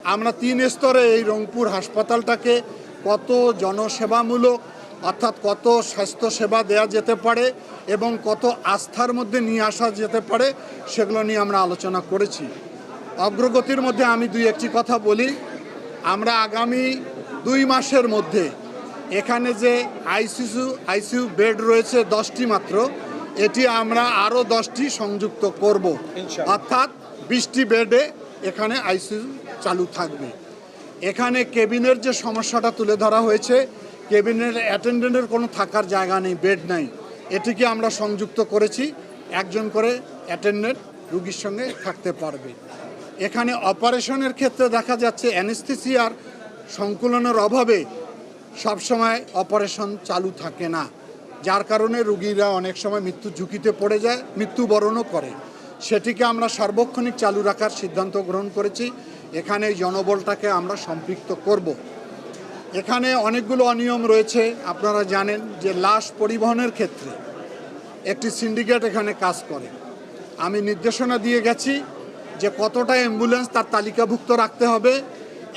আমরা 3 স্তরে এই রংপুর হাসপাতালটাকে কত জনসেবামূলক অর্থাৎ কত স্বাস্থ্যসেবা দেয়া যেতে পারে এবং কত আস্থার মধ্যে নিয়ে আসা যেতে পারে সেগুলো নিয়ে আমরা আলোচনা করেছি। অগ্রগতির মধ্যে আমি একটি কথা বলি, আমরা আগামী 2 মাসের মধ্যে এখানে যে আইসিইউ বেড রয়েছে 10টি মাত্র, এটি আমরা আরও 10টি সংযুক্ত করব, অর্থাৎ 20টি বেডে এখানে আইসিইউ চালু থাকবে। এখানে কেবিনের যে সমস্যাটা তুলে ধরা হয়েছে, কেবিনের অ্যাটেন্ডেন্টের কোনো থাকার জায়গা নেই, বেড নাই, এটিকে আমরা সংযুক্ত করেছি। একজন করে অ্যাটেন্ডেন্ট রুগীর সঙ্গে থাকতে পারবে। এখানে অপারেশনের ক্ষেত্রে দেখা যাচ্ছে অ্যানেস্থেসিয়ার সংকুলনের অভাবে সবসময় অপারেশন চালু থাকে না, যার কারণে রুগীরা অনেক সময় মৃত্যুর ঝুঁকিতে পড়ে যায়, মৃত্যুবরণও করে। সেটিকে আমরা সার্বক্ষণিক চালু রাখার সিদ্ধান্ত গ্রহণ করেছি। এখানে জনবলটাকে আমরা সম্পৃক্ত করব। এখানে অনেকগুলো অনিয়ম রয়েছে। আপনারা জানেন যে লাশ পরিবহনের ক্ষেত্রে একটি সিন্ডিকেট এখানে কাজ করে। আমি নির্দেশনা দিয়ে গেছি যে কতটা অ্যাম্বুলেন্স তার তালিকাভুক্ত রাখতে হবে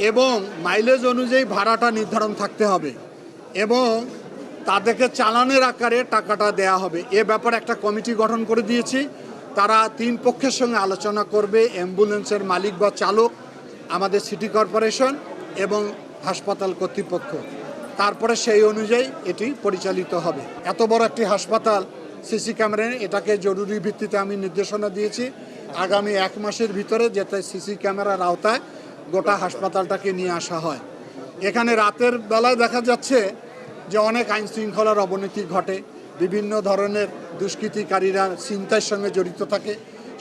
এবং মাইলেজ অনুযায়ী ভাড়াটা নির্ধারণ থাকতে হবে এবং তাদেরকে চালানের আকারে টাকাটা দেয়া হবে। এ ব্যাপারে একটা কমিটি গঠন করে দিয়েছি। তারা 3 পক্ষের সঙ্গে আলোচনা করবে, অ্যাম্বুলেন্সের মালিক বা চালক, আমাদের সিটি কর্পোরেশন এবং হাসপাতাল কর্তৃপক্ষ। তারপরে সেই অনুযায়ী এটি পরিচালিত হবে। এত বড় একটি হাসপাতাল, সিসি ক্যামেরা, এটাকে জরুরি ভিত্তিতে আমি নির্দেশনা দিয়েছি আগামী 1 মাসের ভিতরে যাতে সিসি ক্যামেরার আওতায় গোটা হাসপাতালটাকে নিয়ে আসা হয়। এখানে রাতের বেলায় দেখা যাচ্ছে যে অনেক আইন শৃঙ্খলার অবনতি ঘটে, বিভিন্ন ধরনের দুষ্কৃতিকারীরা ছিনতাইয়ের সঙ্গে জড়িত থাকে।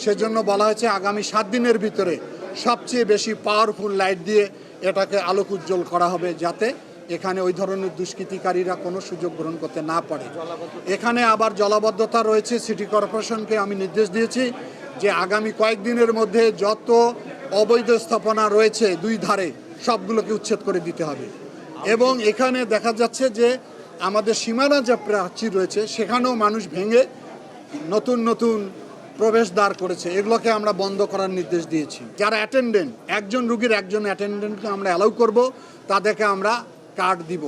সেজন্য বলা হয়েছে আগামী 7 দিনের ভিতরে সবচেয়ে বেশি পাওয়ারফুল লাইট দিয়ে এটাকে আলোক উজ্জ্বল করা হবে, যাতে এখানে ওই ধরনের দুষ্কৃতিকারীরা কোনো সুযোগ গ্রহণ করতে না পারে। এখানে আবার জলাবদ্ধতা রয়েছে। সিটি কর্পোরেশনকে আমি নির্দেশ দিয়েছি যে আগামী কয়েকদিনের মধ্যে যত অবৈধ স্থাপনা রয়েছে 2 ধারে সবগুলোকে উচ্ছেদ করে দিতে হবে। এবং এখানে দেখা যাচ্ছে যে আমাদের সীমানা যে প্রাচীর রয়েছে সেখানেও মানুষ ভেঙে নতুন নতুন প্রবেশদ্বার করেছে, এগুলোকে আমরা বন্ধ করার নির্দেশ দিয়েছি। যারা অ্যাটেন্ডেন্ট, একজন রুগীর একজন অ্যাটেন্ডেন্টকে আমরা অ্যালাউ করব, তাদেরকে আমরা কার্ড দিব,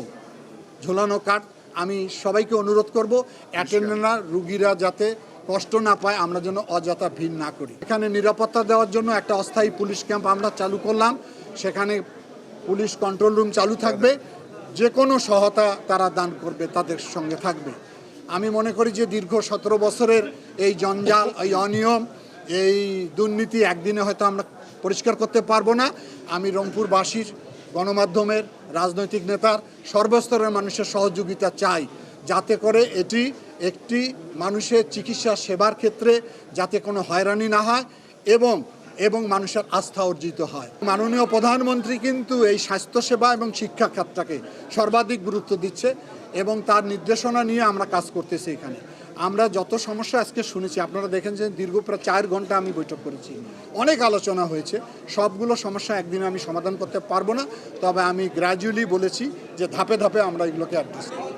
ঝোলানো কার্ড। আমি সবাইকে অনুরোধ করব অ্যাটেন্ডেন্টরা রুগীরা যাতে কষ্ট না পায়, আমরা যেন অযথা ভিড় না করি। এখানে নিরাপত্তা দেওয়ার জন্য একটা অস্থায়ী পুলিশ ক্যাম্প আমরা চালু করলাম। সেখানে পুলিশ কন্ট্রোল রুম চালু থাকবে, যে কোনো সহায়তা তারা দান করবে তাদের সঙ্গে থাকবে। আমি মনে করি যে দীর্ঘ 17 বছরের এই জঞ্জাল, এই অনিয়ম, এই দুর্নীতি একদিনে হয়তো আমরা পরিষ্কার করতে পারবো না। আমি রংপুরবাসীর, গণমাধ্যমের, রাজনৈতিক নেতার, সর্বস্তরের মানুষের সহযোগিতা চাই, যাতে করে এটি একটি মানুষের চিকিৎসা সেবার ক্ষেত্রে যাতে কোনো হয়রানি না হয় এবং মানুষের আস্থা অর্জিত হয়। মাননীয় প্রধানমন্ত্রী কিন্তু এই স্বাস্থ্যসেবা এবং শিক্ষা খাতটাকে সর্বাধিক গুরুত্ব দিচ্ছে এবং তার নির্দেশনা নিয়ে আমরা কাজ করতেছি। এখানে আমরা যত সমস্যা আজকে শুনেছি, আপনারা দেখেন যে দীর্ঘ প্রায় 4 ঘন্টা আমি বৈঠক করেছি, অনেক আলোচনা হয়েছে। সবগুলো সমস্যা একদিনে আমি সমাধান করতে পারবো না, তবে আমি গ্র্যাজুয়ালি বলেছি যে ধাপে ধাপে আমরা এগুলোকে অ্যাড্রেস করব।